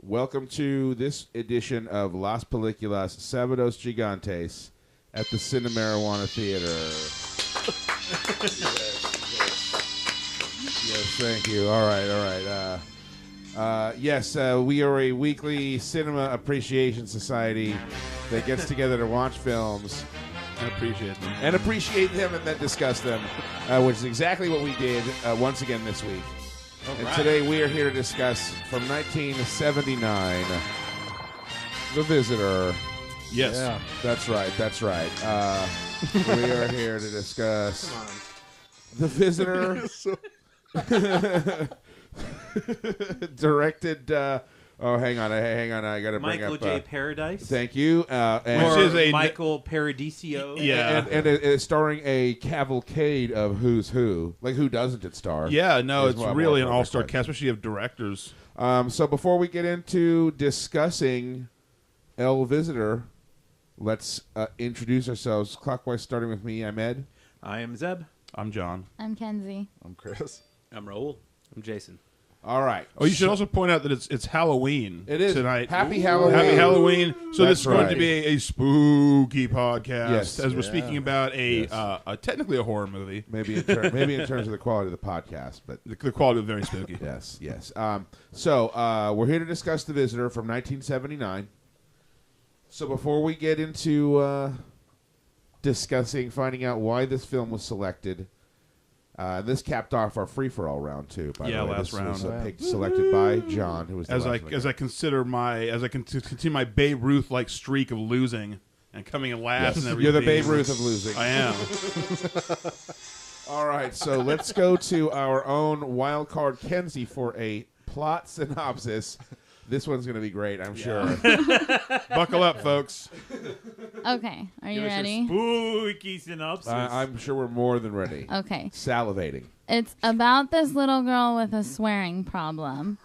Welcome to this edition of Las Películas Sábados Gigantes at the Cinemarijuana Theatre. Yes, thank you. All right. Yes, we are a weekly cinema appreciation society that gets together to watch films and appreciate them and then discuss them, which is exactly what we did once again this week. And today we are here to discuss from 1979, The Visitor. Yes. Yeah. That's right. We are here to discuss The Visitor. Directed, hang on, I got to bring up... Michael J. Paradise. Thank you. Which is a Michael Paradiso. Yeah. And starring a cavalcade of who's who. Like, who doesn't it star? Yeah, no, it's really an all-star cast, especially of directors. So before we get into discussing El Visitor, let's introduce ourselves clockwise, starting with me. I'm Ed. I am Zeb. I'm John. I'm Kenzie. I'm Chris. I'm Raul. I'm Jason. All right. Oh, you should also point out that it's Halloween. It is tonight. Happy Halloween. Happy Halloween. So That's this is going to be a spooky podcast, yes, as we're speaking about technically a horror movie. Maybe in terms of the quality of the podcast, but the quality was very spooky. Yes. So we're here to discuss The Visitor from 1979. So before we get into finding out why this film was selected. This capped off our free-for-all round too. By the way, last this round. was picked, selected by John, who was the as I continue my Babe Ruth like streak of losing and coming in last. Yes. And everything. You're the Babe Ruth of losing. I am. All right, so let's go to our own wild card Kenzie for a plot synopsis. This one's going to be great, I'm sure. Buckle up, folks. Okay, are you ready? Spooky synopsis. I'm sure we're more than ready. Okay. Salivating. It's about this little girl with a swearing problem.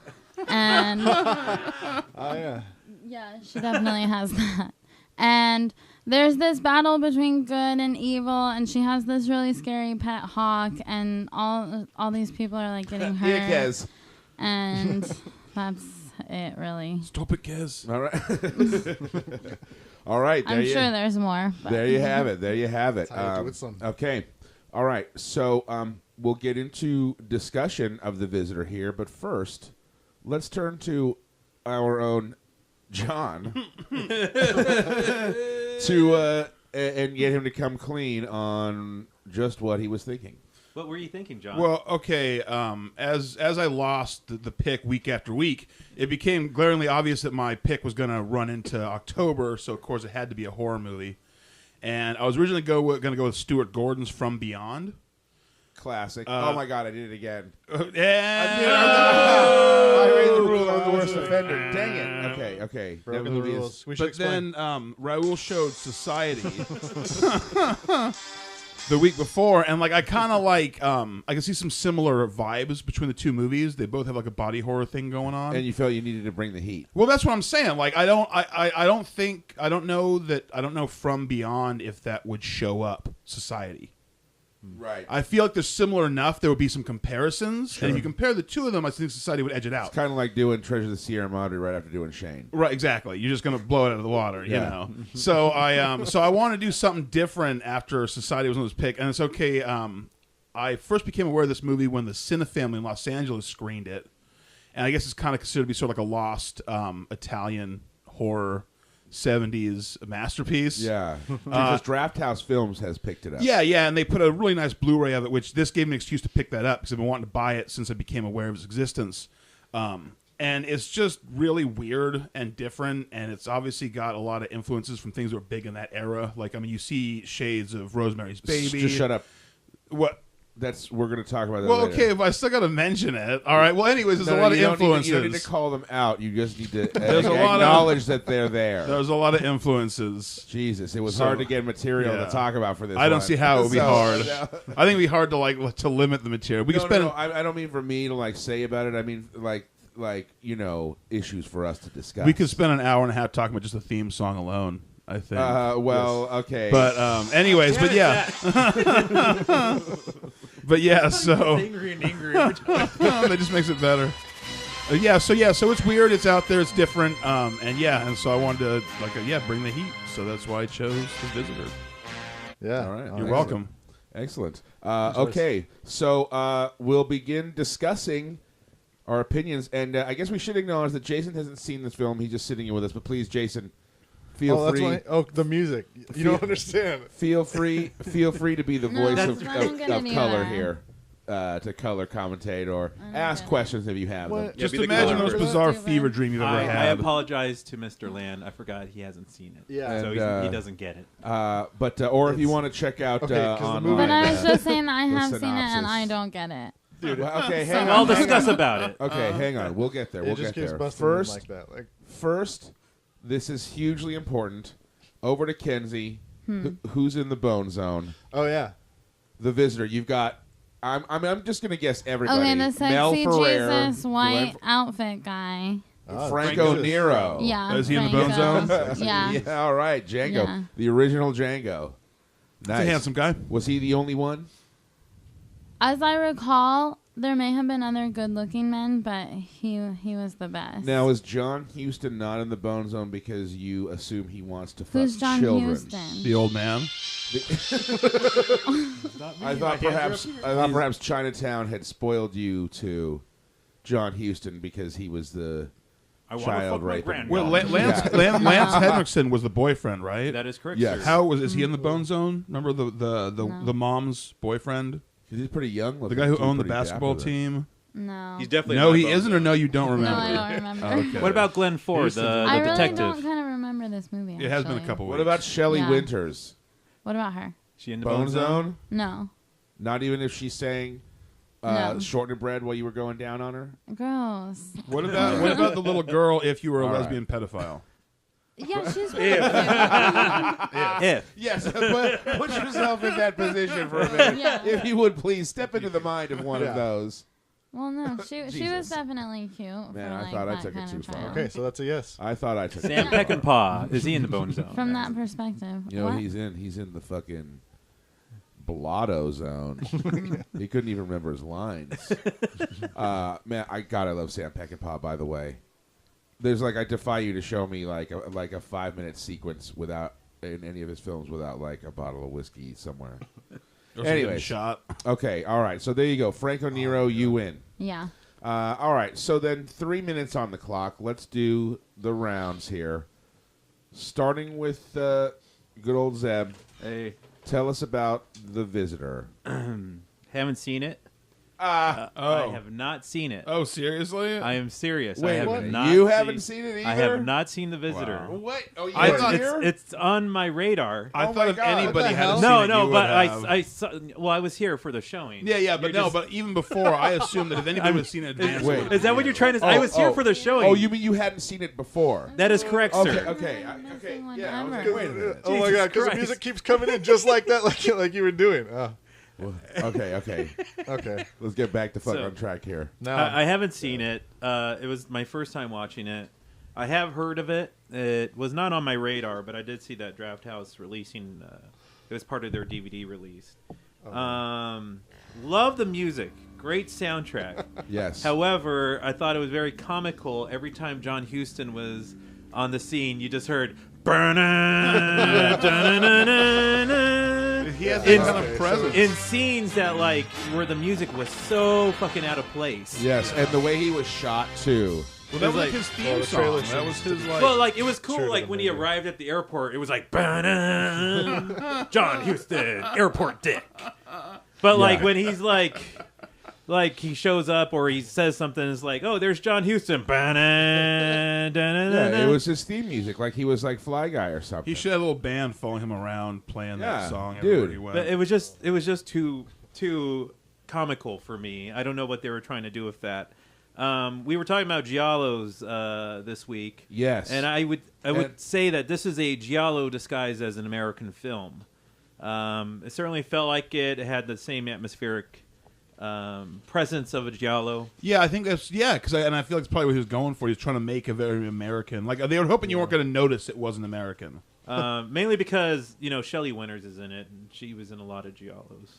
And Oh, yeah. yeah, she definitely has that. And there's this battle between good and evil, and she has this really scary pet hawk, and all these people are like getting hurt. Yeah, Kez. And that's it, really. Stop it, Kez. All right. All right. I'm sure there's more. But. There you have it. That's how you do it, son. Okay. All right. So we'll get into discussion of The Visitor here, but first, let's turn to our own John to and get him to come clean on just what he was thinking. What were you thinking, John? Well, okay, as I lost the pick week after week, it became glaringly obvious that my pick was going to run into October, so of course it had to be a horror movie. And I was originally going to go with Stuart Gordon's From Beyond. Classic. Oh my God, I did it again. Yeah. I made the rule. I'm the worst offender. Dang it. Okay. Broken the rules. We should But explain. then Raul showed Society the week before, and like I kind of like I can see some similar vibes between the two movies. They both have like a body horror thing going on, And you felt you needed to bring the heat. well, that's what I'm saying. Like I don't know From Beyond if that would show up Society. Right. I feel like they're similar enough. There would be some comparisons, and if you compare the two of them, I think Society would edge it out. It's kind of like doing Treasure of the Sierra Madre right after doing Shane. Right, exactly. You're just gonna blow it out of the water, you Yeah. know. So I want to do something different after Society was on this pick, and it's okay. I first became aware of this movie when the Cine Family in Los Angeles screened it, and I guess it's kind of considered to be sort of like a lost Italian horror 70s masterpiece. Yeah. Because Draft House Films has picked it up. Yeah, and they put a really nice Blu-ray of it, which this gave me an excuse to pick that up because I've been wanting to buy it since I became aware of its existence. And it's just really weird and different, and it's obviously got a lot of influences from things that were big in that era. Like, I mean, you see shades of Rosemary's Baby. Just shut up. What? We're going to talk about that Well, later. okay, but I still got to mention it. All right. Well, anyways, there's a lot of influences. You don't need to call them out. You just need to There's a lot of- acknowledge that they're there. There's a lot of influences. Jesus, it was hard to get material yeah. to talk about for this. I don't one. see how it would be hard. No. I think it'd be hard to limit the material. We No, can spend. no, I don't mean for me to say about it. I mean like issues for us to discuss. We could spend an hour and a half talking about just the theme song alone. I think. Okay. But anyways, but yeah. But yeah, so angry and angry every time. that just makes it better. So it's weird. It's out there. It's different. And so I wanted to bring the heat. So that's why I chose The Visitor. Yeah. All right. You're welcome. Excellent. Okay, so we'll begin discussing our opinions, and I guess we should acknowledge that Jason hasn't seen this film. He's just sitting here with us. But please, Jason, feel free. The music. You don't understand. Feel free to be the voice of color here. To color commentate or ask questions if you have them. Just imagine the most bizarre fever dream you've ever had. I apologize to Mr. Land. I forgot he hasn't seen it. Yeah. So he doesn't get it. Or if you want to check out online. But I was just saying that I have seen it and I don't get it. Dude, okay, hang on. I'll discuss about it. Okay, hang on. We'll get there. We'll get there. First, this is hugely important. Over to Kenzie. Who's in the bone zone? Oh, yeah. The Visitor. You've got... I'm just gonna guess everybody. Okay, the sexy Mel Ferrer, Jesus white outfit guy. Franco Nero. Yeah. Is he in the bone zone? Yeah. Yeah. All right, Django, Yeah. the original Django. Nice. He's a handsome guy. Was he the only one? As I recall, there may have been other good-looking men, but he was the best. Now, is John Huston not in the bone zone because you assume he wants to fuck Who's John children? Huston? The old man. I thought perhaps Chinatown had spoiled you to John Huston because he was the child raping. Well, Lance Henriksen was the boyfriend, right? That is correct. Yes. Sir. Is he in the bone zone? Remember the mom's boyfriend? He's pretty young. The guy who owned the basketball team. No. He's definitely No, he isn't, or no, you don't remember. No, I don't remember. Okay. What about Glenn Ford, the I really detective? don't kind of remember this movie. It has been a actually. couple weeks. What about Shelley Yeah. Winters? What about her? She in the Bone zone? No. Not even if she's saying No. shortened bread while you were going down on her? Gross. What about the little girl if you were a All right. lesbian pedophile? Yeah, she's really If. Yes, put yourself in that position for a minute. Yeah. If you would please step into the mind of one of those. Well, no, she was Jesus. definitely cute. Man, for, I like, thought I that took it kind too of far. child. Okay, so that's a yes. I thought I took Sam Peckinpah. Is he in the bone zone? From that perspective. You know What? he's in the fucking blotto zone. He couldn't even remember his lines. Man, I love Sam Peckinpah. By the way, there's I defy you to show me like a 5-minute sequence without in any of his films without like a bottle of whiskey somewhere. Anyway, shot. Okay, all right. So there you go, Franco Nero. You win. Yeah. All right. So then 3 minutes on the clock. Let's do the rounds here. Starting with good old Zeb. Hey, Tell us about The Visitor. haven't seen it. Oh. I have not seen it. Oh, seriously? I am serious. Wait, I have what? not You haven't seen it either? I have not seen The Visitor. Wow. What? Oh, you I were thought here? It's on my radar. I Oh thought my if God. anybody What the had hell? seen No, it, no, you but would have. I saw, well, I was here for the showing. Yeah, but You're just- but even before, I assumed that if anybody would have seen it in advance. Wait. Is that what you're trying to say? I was here for the showing. Oh, you mean you hadn't seen it before? That is correct, Okay, sir. okay, Missing okay. one Yeah, I was ever. like, wait a minute. Oh my Jesus god, because the Christ. music keeps coming in just like that, like you were doing. Oh, Okay. okay. Let's get back to fucking So- on track here. Now I haven't seen it. It was my first time watching it. I have heard of it. It was not on my radar, but I did see that Draft House releasing. It was part of their DVD release. Love the music. Great soundtrack. Yes. However, I thought it was very comical. Every time John Huston was on the scene, you just heard He has in, that kind of presence. in scenes that where the music was so fucking out of place. Yes, and the way he was shot too. Well, that was like- his Well, theme the song. trailer That was his Well, it was cool. Sure, Like the when he movie. arrived at the airport, it was like John Huston, airport dick. But Yeah. when he's like he shows up or he says something, it's like, oh, there's John Huston. Yeah, it was his theme music, like he was like Fly Guy or something. He should have a little band following him around playing Yeah, that song dude. everywhere he went. But it was just too comical for me. I don't know what they were trying to do with that. We were talking about giallos this week. Yes. And I would And- say that this is a giallo disguised as an American film. It certainly felt like it had the same atmospheric presence of a giallo. Yeah, I think that's because I feel like it's probably what he was going for. He was trying to make a very American. Like they were hoping you weren't going to notice it wasn't American. Mainly because Shelley Winters is in it, and she was in a lot of giallos.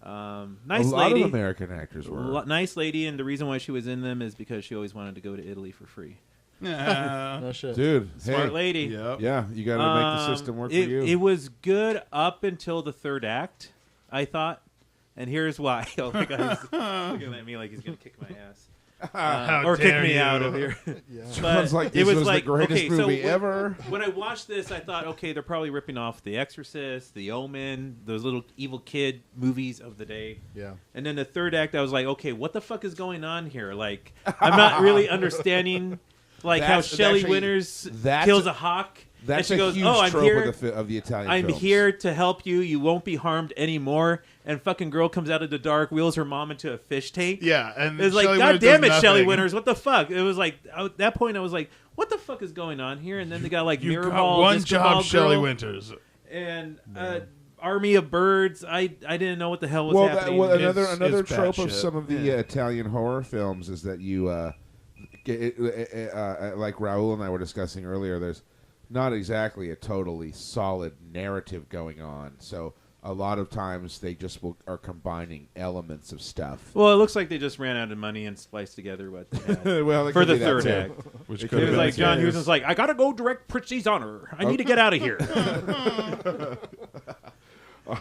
Nice a lot lady. of American actors were. Nice lady, and the reason why she was in them is because she always wanted to go to Italy for free. No shit. Dude, Smart hey, lady. Yep. yeah, you got to make the system work for you. It was good up until the third act, I thought. And here's why. Oh, the guy's looking at me like he's going to kick my ass. Or kick dare me you. out of here. Sounds But like it this was was like, the greatest okay, so movie ever. When I watched this, I thought, okay, they're probably ripping off The Exorcist, The Omen, those little evil kid movies of the day. Yeah. And then the third act, I was like, okay, what the fuck is going on here? Like, I'm not really understanding, like, how That's Shelley actually- Winters that's- kills a hawk. That's and she a goes, huge "Oh, I'm trope here. of the Italian I'm films. here to help you. You won't be harmed anymore." And fucking girl comes out of the dark, wheels her mom into a fish tank. Yeah, and It's like, Shelley God Winters damn does it, Shelley nothing. Winters. What the fuck? It was like, at that point, I was like, what the fuck is going on here? And then they got like You Mirror got Ball, one Disco job, Ball Shelley Girl, Winters. and Army of Birds. I didn't know what the hell was Well, happening. another it's trope of batshit. some of the Yeah. Italian horror films is that you, like Raul and I were discussing earlier, there's not exactly a totally solid narrative going on. So a lot of times they just are combining elements of stuff. Well, it looks like they just ran out of money and spliced together what they had Well, it for could the be that third too. act. Which It could It have was been like John the case. Huston's like, I gotta go direct Pritchie's Honor. I need to get out of here.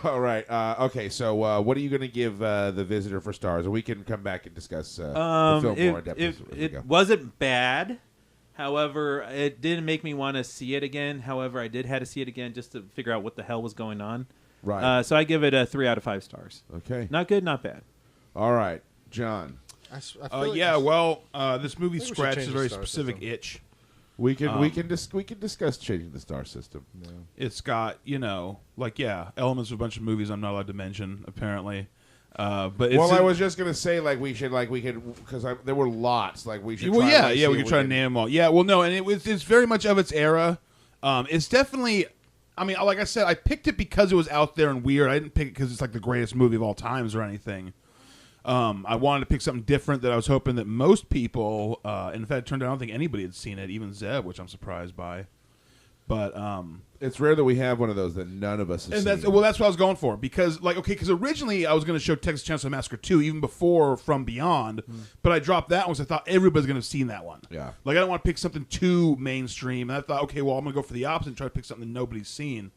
All right. Okay. So, what are you going to give The Visitor for stars? Or we can come back and discuss the film more in depth. as we go. It wasn't bad. However, it didn't make me want to see it again. However, I did have to see it again just to figure out what the hell was going on. Right. So I give it a 3 out of 5 stars. Okay. Not good, not bad. All right, John. I feel like this movie I think we should scratches change a the very star specific system. itch. We can discuss changing the star system. It's got, elements of a bunch of movies I'm not allowed to mention, apparently. But it's I was just gonna say we could because there were lots we should. Well, try yeah, to, yeah, we could try to name them all. Yeah, well, no, and it's very much of its era. It's definitely, I mean, like I said, I picked it because it was out there and weird. I didn't pick it because it's like the greatest movie of all times or anything. I wanted to pick something different that I was hoping that most people, and in fact, it turned out I don't think anybody had seen it, even Zeb, which I'm surprised by. But It's rare that we have one of those that none of us have and seen. that's what I was going for because originally I was going to show Texas Chainsaw Massacre 2 even before From Beyond, but I dropped that one because I thought everybody's going to have seen that one. Yeah. Like I don't want to pick something too mainstream, and I thought, okay, well I'm going to go for the opposite and try to pick something nobody's seen.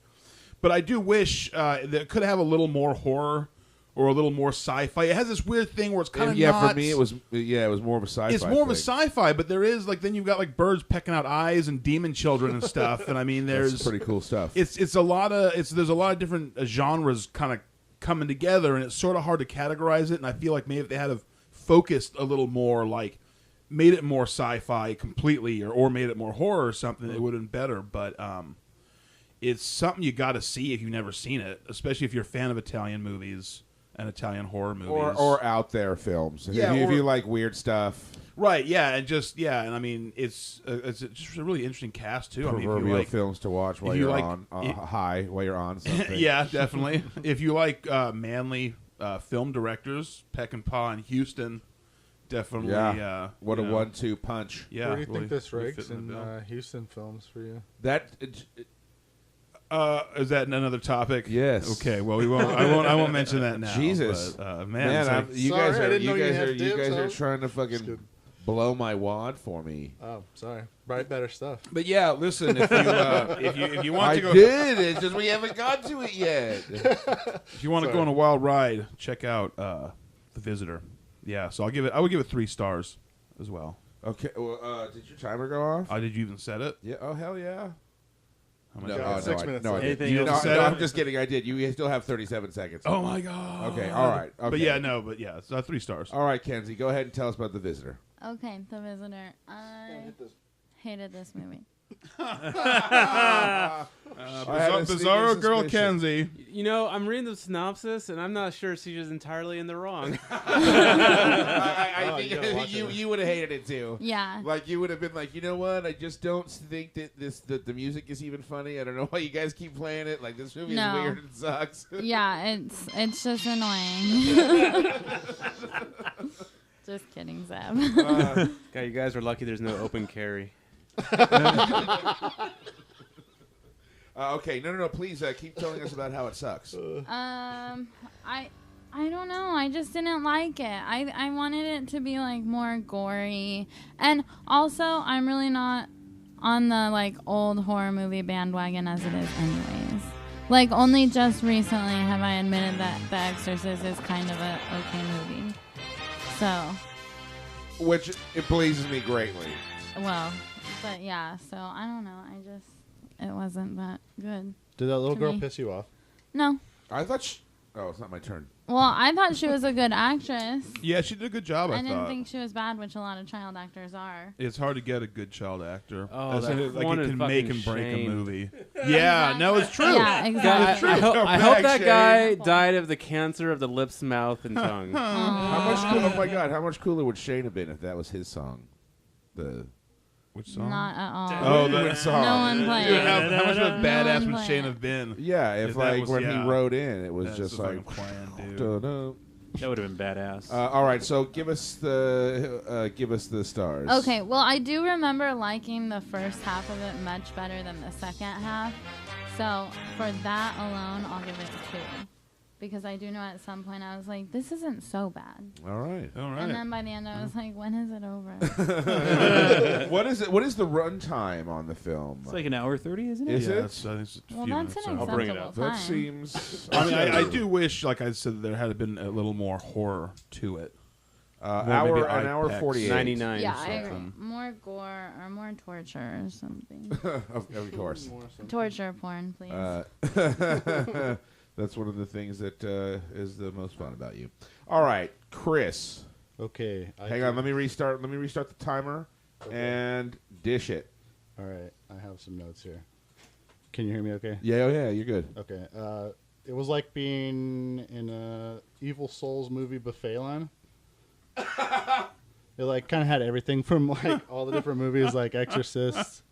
But I do wish that it could have a little more horror or a little more sci-fi. It has this weird thing where it's kind of for me it was more of a sci-fi. It's more of a thing. sci-fi, but there is then you've got birds pecking out eyes and demon children and stuff, and I mean That's there's pretty cool stuff. there's a lot of different genres kind of coming together, and it's sort of hard to categorize it. And I feel like maybe if they had have focused a little more, made it more sci-fi completely, or made it more horror or something, it would have been better. But it's something you got to see if you've never seen it, especially if you're a fan of Italian movies and Italian horror movies, or out there films. Yeah, if or- you like weird stuff, right? Yeah, and I mean it's just a really interesting cast too. I mean, if you proverbial like, films to watch while you you're like- on it- high, while you're on something. yeah, definitely. If you like manly film directors, Peckinpah and Houston, definitely. Yeah. What a you know, 1-2 punch. Yeah. Where do you really- think this really ranks fit in the in bill. Houston films for you? Is that another topic? Yes. Okay. Well, we won't. I won't mention that now. Jesus. but, Man, it's like- you Sorry, guys I are didn't know you you had dibs. guys I are was- trying to It's fucking good. blow my wad for me. Oh, sorry. Bright better stuff. but yeah, listen. If you want I to go, did. It's just we haven't got to it yet. if you want to go on a wild ride, check out The Visitor. Yeah. So I would give it 3 stars as well. Okay. Well, did your timer go off? Did you even set it? Yeah. Oh hell yeah. How much- No, got oh, 6 no, minutes I left. did. Anything No, else to no, say? I'm just kidding. I did. You still have 37 seconds. Oh my god. Okay. All right. Okay. But yeah, no. But yeah, it's 3 stars. All right, Kenzie. Go ahead and tell us about The Visitor. Okay, The Visitor. I hated this movie. I had a sneaking Bizarro girl suspicion. Kenzie. You know, I'm reading the synopsis, and I'm not sure she's entirely in the wrong. I Oh, you gotta watch think it. you would have hated it too. Yeah. Like you would have been like, you know what? I just don't think that the music is even funny. I don't know why you guys keep playing it. Like this movie No. is weird and sucks. Yeah, it's just annoying. Just kidding, Zeb. God, you guys are lucky there's no open carry. Okay, no. Please keep telling us about how it sucks. I I don't know. I just didn't like it. I wanted it to be like more gory. And also, I'm really not on the like old horror movie bandwagon as it is anyways. Like only just recently have I admitted that The Exorcist is kind of a okay movie. So, Which it pleases me greatly. well, but yeah, so I don't know. It wasn't that good. Did that little To girl me. piss you off? No. I thought. Oh, it's not my turn. Well, I thought she was a good actress. Yeah, she did a good job. I I didn't thought. think she was bad, which a lot of child actors are. It's hard to get a good child actor. Oh, That's that it, like one it in can make fucking and break Shane. a movie. Yeah, no, it's true. Yeah, exactly. I Come hope back, that Shane. guy died of the cancer of the lips, mouth, and tongue. How much? Oh my God! How much cooler would Shane have been if that was his song? The Which song? Not at all. Oh, that song. No one played. Dude, how much of a No badass one would Shane played. have been? Yeah, if If that like was- when yeah. he wrote in, it was That's just the like. fucking plan, dude. Dun-dun. That would have been badass. All right, so give us the stars. Okay, well, I do remember liking the first half of it much better than the second half. So for that alone, I'll give it 2. Because I do know at some point I was like, this isn't so bad. All right. All right. And then by the end I was like, when is it over? What is it? What is the runtime on the film? It's like an hour 30, isn't it? Is yeah, it? that's, I think it's a Well, few that's minutes an over. I'll bring it acceptable up. That time. seems. I mean, I do wish, like I said, there had been a little more horror to it. maybe an hour eye 48. 99. Yeah, I agree. something. More gore or more torture or something. of course. Torture porn, please. That's one of the things that is the most fun about you. All right, Chris. Okay. Hang on. Let me restart. Let me restart the timer and dish it. All right. I have some notes here. Can you hear me okay? Yeah, oh, yeah, you're good. Okay. It was like being in a Evil Souls movie buffet line. It like kind of had everything from like all the different movies, like Exorcist.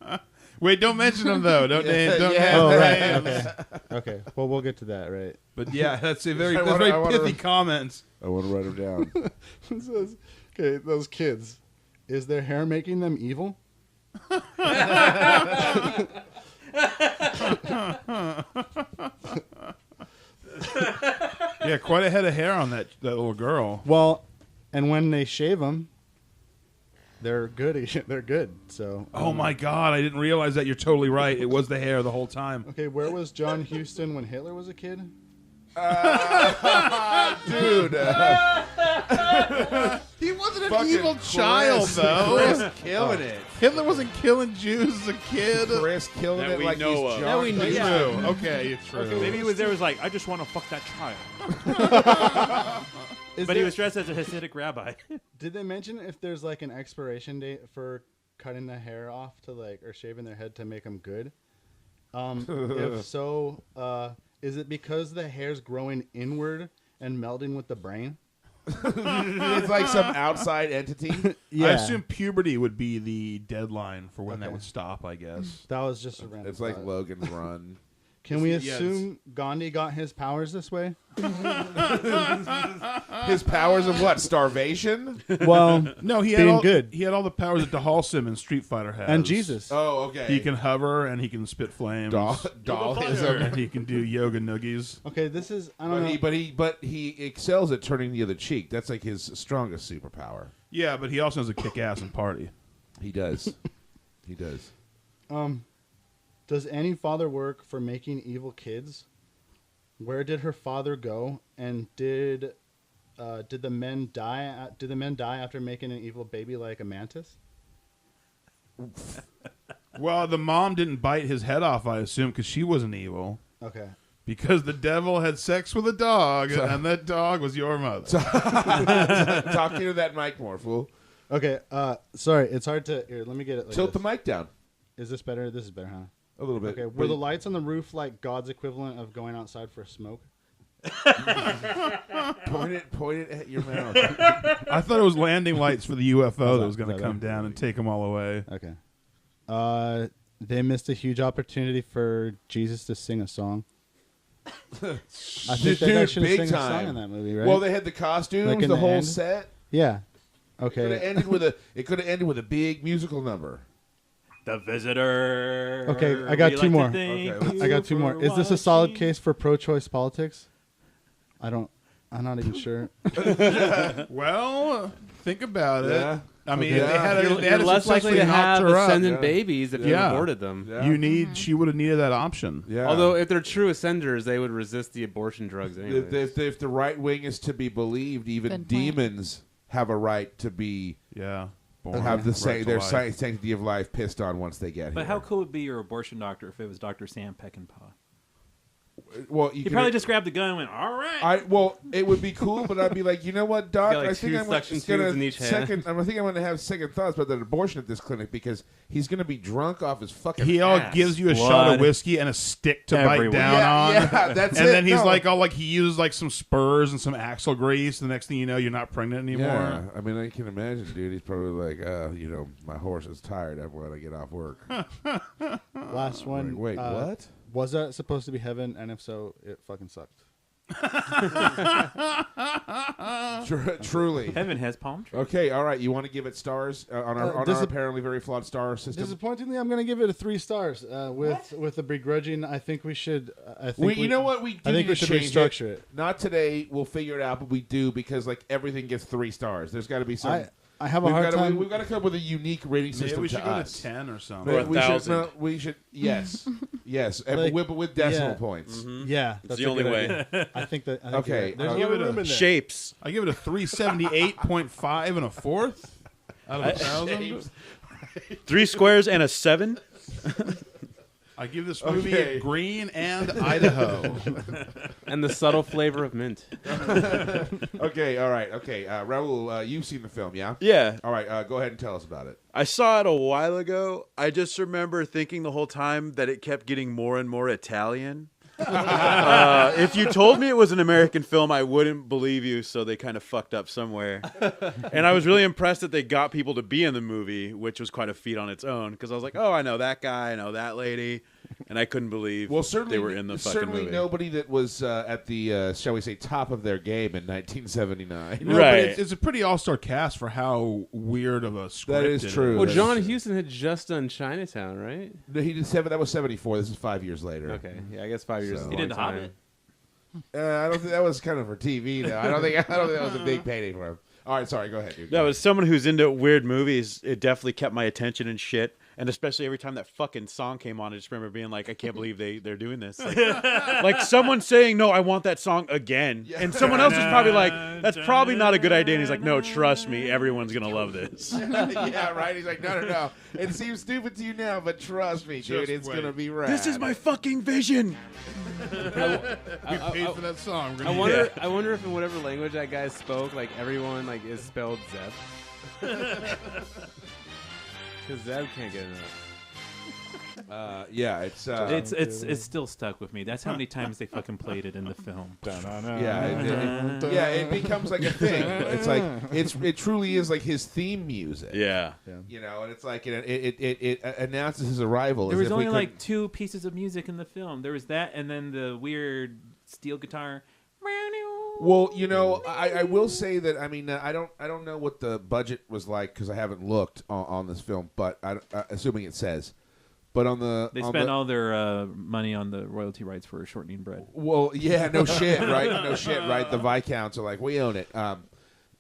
Wait, don't mention them though. Don't name. Don't Yeah. name Oh right. names. Okay. Okay. Well, we'll get to that. Right. But yeah, that's a very I that's wanna- very I wanna- pithy comments. I want to write them down. It says, okay, those kids, is their hair making them evil? Yeah, quite a head of hair on that little girl. Well, and when they shave them, they're good. They're good. So. Oh my God, I didn't realize that. You're totally right. It was the hair the whole time. Okay, where was John Huston when Hitler was a kid? Dude. He wasn't an Fucking evil Chris. child though. Chris killing it. Hitler wasn't killing Jews as a kid. Chris killing That it we like know he's of. John. That we know. Huston. True. Okay, it's true. Maybe he was there. Was like, I just want to fuck that child. But he was dressed as a Hasidic rabbi. Did they mention if there's like an expiration date for cutting the hair off to like or shaving their head to make them good? If so, is it because the hair's growing inward and melding with the brain? It's like some outside entity. I assume puberty would be the deadline for when that Okay. would stop, I guess. That was just a random. It's like thought. Logan's Run. Can we Yes. assume Gandhi got his powers this way? His powers of what? Starvation? Well, No, he Being had all, good. He had all the powers that Dahalsim in Street Fighter has. and Jesus. Oh, okay. He can hover and he can spit flames. Dollism. And he can do yoga noogies. Okay, this is I don't know. But he excels at turning the other cheek. That's like his strongest superpower. Yeah, but he also has a kick ass and party. He does. He does. Does any father work for making evil kids? Where did her father go? And did the men die? Did the men die after making an evil baby like a mantis? Well, the mom didn't bite his head off, I assume, because she wasn't evil. Okay. Because the devil had sex with a dog, and that dog was your mother. Talk into that mic more, fool. Okay. Sorry, it's hard to. Here, let me get it. Like Tilt this. the mic down Is this better? This is better, huh? a little bit. Okay. Were the lights on the roof like God's equivalent of going outside for a smoke? Point it at your mouth. I thought it was landing lights for the UFO that was going Is to that come there? down and take them all away. Okay. They missed a huge opportunity for Jesus to sing a song. I think that guy Dude, should have big sang a time. song in that movie, right? Well, they had the costumes, Like in the the whole end? set. yeah. It could have Okay. ended with a. It could have ended with a big musical number. The Visitor. Okay, I got We two like to more. thank Okay, you I got two for more. Is this a solid watching. case for pro-choice politics? I don't. I'm not even sure. Well, think about Yeah. it. I mean, Okay. they had You're less likely to have her up. ascendant babies if you Yeah. aborted them. Yeah. She would have needed that option. Yeah. Although if they're true ascenders, they would resist the abortion drugs anyway. if the right wing is to be believed, even Good point. demons have a right to be Yeah. have the Right to their life. sanctity of life pissed on once they get But here. how cool would be your abortion doctor if it was Dr. Sam Peckinpah? Well, He probably just grabbed the gun and went, all right. It would be cool, but I'd be like, you know what, Doc? Got, like, I think two I'm suction gonna tubes in each hand. I think I'm going to have second thoughts about that abortion at this clinic because he's going to be drunk off his fucking. He all ass. gives you a shot Blood of whiskey and a stick to everywhere. bite down Yeah, on. yeah, that's and it. then he's No. he uses like some spurs and some axle grease. The next thing you know, you're not pregnant anymore. Yeah, I mean, I can imagine, dude. He's probably like, my horse is tired when I get off work. Last one. Like, wait, what? Was that supposed to be heaven? And if so, it fucking sucked. Truly. Heaven has palm trees. Okay, all right. You want to give it stars on our apparently very flawed star system? Disappointingly, I'm going to give it a 3 stars. With a begrudging, I think we should. You know what? We do I think need we to should change restructure it. Not today. We'll figure it out, but we do because like everything gets 3 stars. There's got to be some. I have a hard time. We've got to come up with a unique rating Maybe system we should to go us. to 10 or something. Or We should, 1,000. no, we should. Yes, yes, and Like, with decimal yeah. points. Yeah, It's that's the a only good way. idea. I think that. Okay, there's give no it a room in there. Shapes. I give it a 378.5 and a fourth out of 1,000. 3 squares and a 7. I give this movie Okay. a green and Idaho. And the subtle flavor of mint. Okay, all right, okay. Raul, you've seen the film, yeah? Yeah. All right, go ahead and tell us about it. I saw it a while ago. I just remember thinking the whole time that it kept getting more and more Italian. If you told me it was an American film, I wouldn't believe you, so they kind of fucked up somewhere. And I was really impressed that they got people to be in the movie, which was quite a feat on its own, because I was like, oh, I know that guy, I know that lady, and I couldn't believe Certainly they were in the fucking certainly movie. nobody that was at the shall we say top of their game in 1979. No, Right. but it's a pretty all-star cast for how weird of a script That is it true. Well, That's John true. Houston had just done Chinatown, right? No, he did 7. That was 74. This is 5 years later. Okay, yeah, I guess 5 years. So- is a He did long The time. Hobbit. I don't think that was kind of for TV. Though. I don't think that was a big payday for him. All right, sorry. Go ahead, dude. No, as someone who's into weird movies, it definitely kept my attention and shit. And especially every time that fucking song came on, I just remember being like, I can't believe they're doing this. Like someone saying, no, I want that song again. And someone else is probably like, that's probably not a good idea. And he's like, no, trust me, everyone's going to love this. Yeah, right. He's like, no. It seems stupid to you now, but trust me, dude, Just it's wait. gonna be rad. This is my fucking vision. We paid for that song. We're gonna I wonder if in whatever language that guy spoke, like everyone like is spelled Zeb. Because Zeb can't get enough. Yeah, it's It's still stuck with me. That's how many times they fucking played it in the film. it becomes like a thing. It's like it truly is like his theme music. Yeah. You know, and it's like it announces his arrival. There as was if only we like couldn't- 2 pieces of music in the film. There was that, and then the weird steel guitar. Well, you know, I will say that I mean I don't know what the budget was like because I haven't looked on this film, but assuming it says, but They spent all their money on the royalty rights for shortening bread. Well, yeah, no shit, right? No shit, right? The Viscounts are like, we own it. On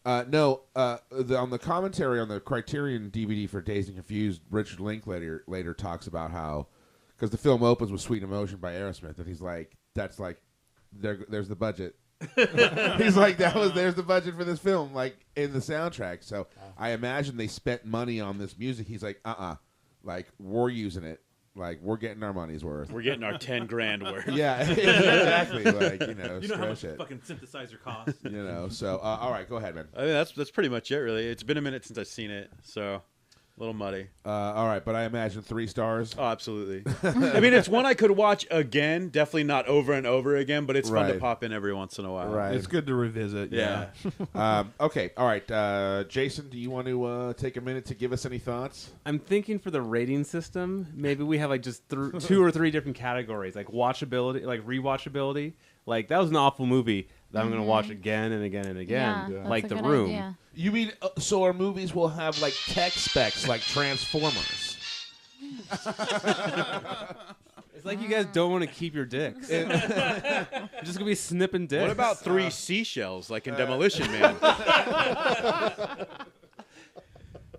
the commentary on the Criterion DVD for Dazed and Confused, Richard Linklater talks about how, because the film opens with Sweet Emotion by Aerosmith, and he's like, that's like, there's the budget. He's like, there's the budget for this film, like in the soundtrack. So I imagine they spent money on this music. He's like, like we're using it. Like, we're getting our money's worth. We're getting our 10 grand worth. Yeah, exactly. Like, You know how much stretch it. fucking synthesizer costs. You know, so all right, go ahead, man. I mean, that's pretty much it, really. It's been a minute since I've seen it, so a little muddy. All right, but I imagine 3 stars. Oh, absolutely. I mean, it's one I could watch again. Definitely not over and over again, but it's fun to Right. pop in every once in a while. Right. It's good to revisit. Yeah. Okay, all right. Jason, do you want to take a minute to give us any thoughts? I'm thinking for the rating system, maybe we have like just 2 or 3 different categories, like watchability, like rewatchability. Like that was an awful movie that I'm going to watch again and again and again, Yeah, like that's The a good Room. idea. You mean so our movies will have like tech specs like Transformers? It's like you guys don't want to keep your dicks. You're just gonna be snipping dicks. What about 3 seashells, like in Demolition Man?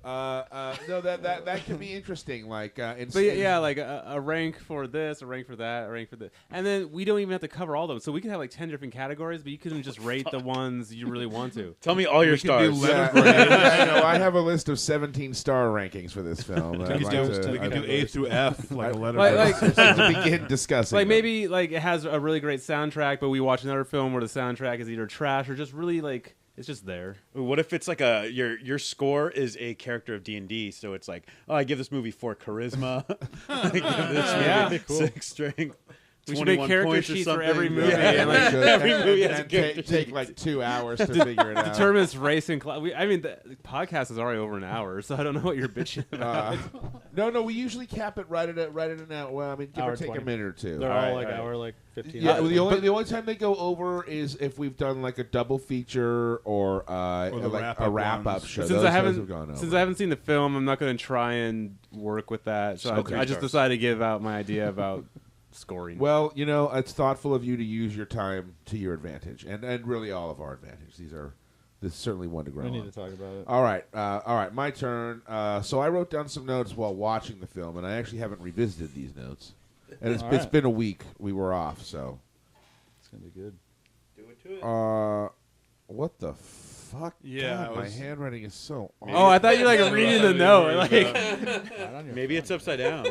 No, that can be interesting. Like, But yeah, like a rank for this, a rank for that, a rank for this, and then we don't even have to cover all of them. So we could have like 10 different categories, but you couldn't just rate the ones you really want to. Tell me all your We could do stars. letter grades. I know. I have a list of 17 star rankings for this film. We could do A through F, like a letter grade. to begin discussing. Like them. maybe like it has a really great soundtrack, but we watch another film where the soundtrack is either trash or just really like it's just there. What if it's like your score is a character of D&D, so it's like, oh, I give this movie 4 charisma, I give this movie 6 strength. We should make character points or sheets for something. every movie. Yeah. And like, Every movie has a and character take sheet. like 2 hours to figure it out. determine its race and class. I mean, the podcast is already over an hour, so I don't know what you're bitching about. No, we usually cap it right at an hour. Well, I mean, give Hour or take 20. a minute or two. They're All all right, like all right. hour, like 15. Yeah, the only time they go over is if we've done like a double feature or the like wrap-up a wrap up ones. show. Since Those I shows have gone haven't over. since I haven't seen the film, I'm not going to try and work with that. So Okay. I just decided to give out my idea about scoring. Well, it's thoughtful of you to use your time to your advantage, and really all of our advantage. This is certainly one to grow We need on. to talk about it. All right, my turn. So I wrote down some notes while watching the film, and I actually haven't revisited these notes. And it's All right. been a week. We were off, so. It's gonna be good. Do it to it. What the fuck? Yeah, God, I my was- handwriting is so. Oh, I thought you were like reading the note. Like, Right on your Maybe it's upside down.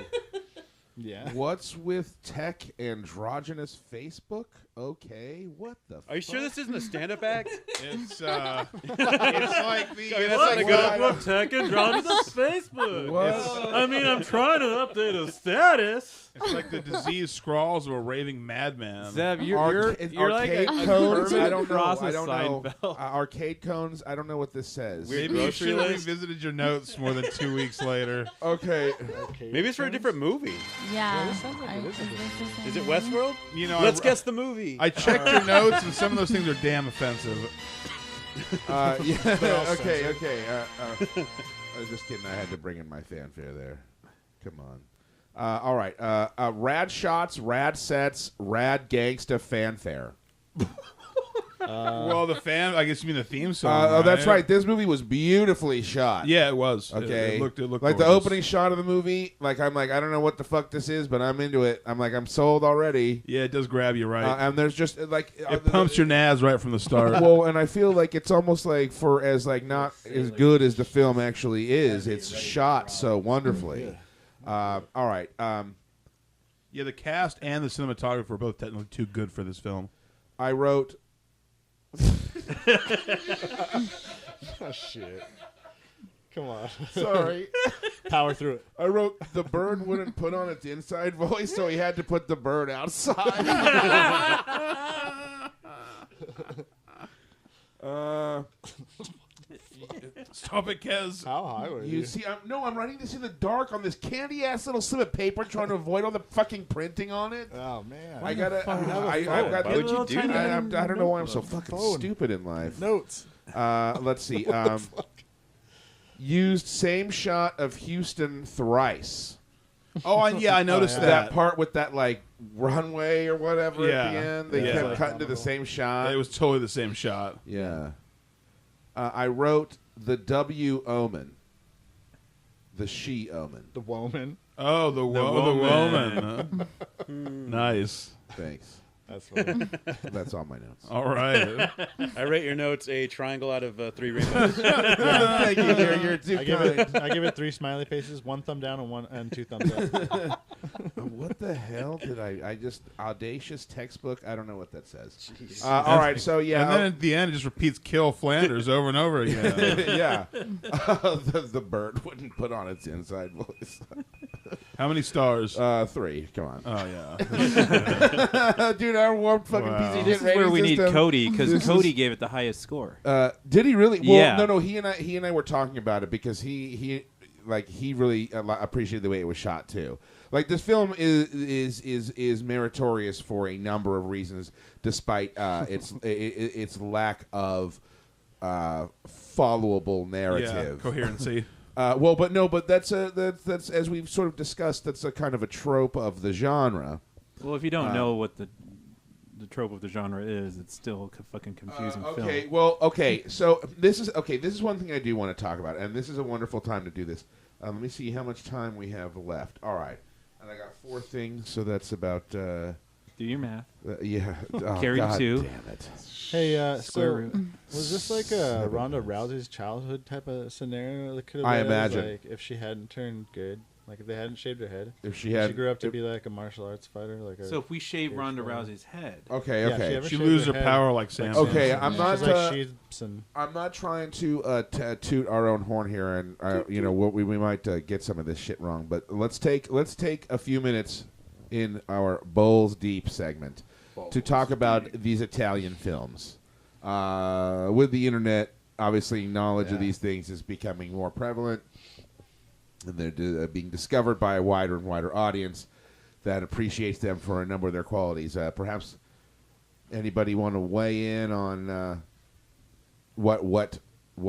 Yeah. What's with tech androgynous Facebook? Okay, what the? Are you sure this isn't a stand-up act? It's like the. I mean, that's not a good. What tech and dropped to Facebook? What? I mean, I'm trying to update a status. It's like the diseased scrawls of a raving madman. Zeb, you're like arcade a cones. permanent I don't know. cross I of don't know. Seinfeld. Arcade cones. I don't know what this says. Weird Maybe you grocery should have list. revisited your notes more than 2 weeks later. Okay. Okay. Maybe it's for a different movie. Yeah. this sounds like it is a good Is it Westworld? You know, Let's guess the movie. I checked your notes, and some of those things are damn offensive. Yeah. all Okay. censored. Okay. I was just kidding. I had to bring in my fanfare there. Come on. All right. Rad shots, rad sets, rad gangsta fanfare. Well, I guess you mean the theme song. That's right. This movie was beautifully shot. Yeah, it was. Okay. It looked like the gorgeous. opening shot of the movie. Like I'm like I don't know what the fuck this is, but I'm into it. I'm sold already. Yeah, it does grab you right. And there's just like it pumps your nads right from the start. Well, and I feel like it's almost like for as like not as good as the film actually is. It's shot so wonderfully. All right. Yeah, the cast and the cinematographer were both technically too good for this film. I wrote. Oh shit. Come on. Sorry. Power through it. I wrote the bird wouldn't put on its inside voice, so he had to put the bird outside. Stop it, Kez. How high were You you? see, I'm writing this in the dark on this candy ass little slip of paper, trying to avoid all the fucking printing on it. Oh man. I gotta. have a I've phone? got. Why would you do that? I don't know why I'm so fucking Phone. stupid in life. Notes. Let's see. Used same shot of Houston thrice. Oh, yeah, I noticed That part with that like runway or whatever at the Yeah. end, they Yeah. kept Like cutting to the same shot. It was totally the same shot. Yeah. I wrote the W omen. The she omen. The woman. Oh, the woman. Nice. Thanks. That's funny. That's all my notes. All right. I rate your notes a triangle out of 3 rainbows. Thank you. You're too I give it 3 smiley faces, 1 thumb down and 2 thumbs up. What the hell did I just audacious textbook? I don't know what that says. All right, so yeah, And then at the end, it just repeats "Kill Flanders" over and over again. yeah, the bird wouldn't put on its inside voice. How many stars? 3. Come on, Oh yeah. dude, our warped fucking Wow. PC This is where we need Cody because This Cody is- gave it the highest score. Did he really? Well, Yeah. no. He and I were talking about it because he really appreciated the way it was shot too. Like this film is meritorious for a number of reasons, despite its lack of followable narrative. Yeah. Coherency. But that's as we've sort of discussed. That's a kind of a trope of the genre. Well, if you don't know what the trope of the genre is, it's still a fucking confusing film. So this is one thing I do want to talk about, and this is a wonderful time to do this. Let me see how much time we have left. All right, and I got 4 things, so that's about. Do your math. Yeah. Oh, Carry God 2. Damn it. Hey, Square so root. was this like a Ronda Rousey's childhood type of scenario that could have I been imagine. like if she hadn't turned good, like if they hadn't shaved her head, If she had, grew up to be like a martial arts fighter, like a So if we shave Fierce Ronda woman. Rousey's head, okay, Yeah, okay. if She shaved loses her head, power like Sam. Okay, Samson. I'm She's not, like Sheepson. I'm not trying to toot our own horn here, and we might get some of this shit wrong. But let's take a few minutes in our Bowls Deep segment to talk about these Italian films. With the internet, obviously, knowledge of these things is becoming more prevalent, and they're being discovered by a wider and wider audience that appreciates them for a number of their qualities. Perhaps anybody want to weigh in on what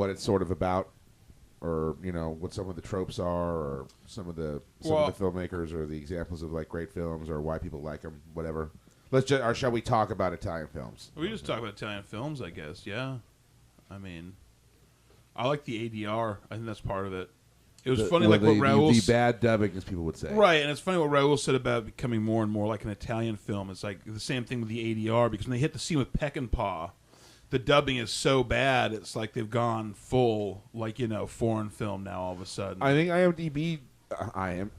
it's sort of about, or what some of the tropes are, or some of the filmmakers, or the examples of like great films, or why people like them, whatever. Or shall we talk about Italian films? We just talk about Italian films, I guess. Yeah, I mean, I like the ADR. I think that's part of it. It was funny, like what Raul the bad dubbing, as people would say. Right, and it's funny what Raul said about becoming more and more like an Italian film. It's like the same thing with the ADR, because when they hit the scene with Peckinpah, the dubbing is so bad, it's like they've gone full, like, foreign film now all of a sudden. I think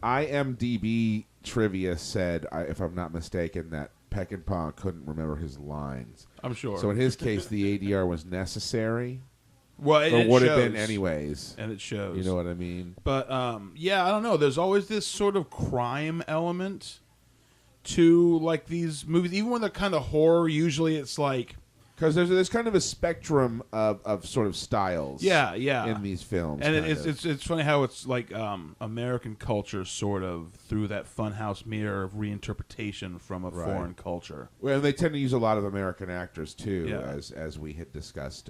IMDb trivia said, if I'm not mistaken, that Peckinpah couldn't remember his lines. I'm sure. So in his case, the ADR was necessary. Well, Or would have been anyways. And it shows. You know what I mean? But, yeah, I don't know. There's always this sort of crime element to, like, these movies. Even when they're kind of horror, usually it's like... Because there's kind of a spectrum of sort of styles in these films. And it's funny how it's like American culture sort of through that funhouse mirror of reinterpretation from a foreign culture. Well, they tend to use a lot of American actors, too, Yeah. as we had discussed.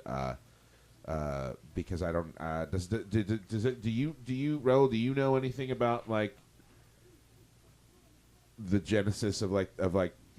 Because I don't... do you Raul, do you know anything about, like, the genesis of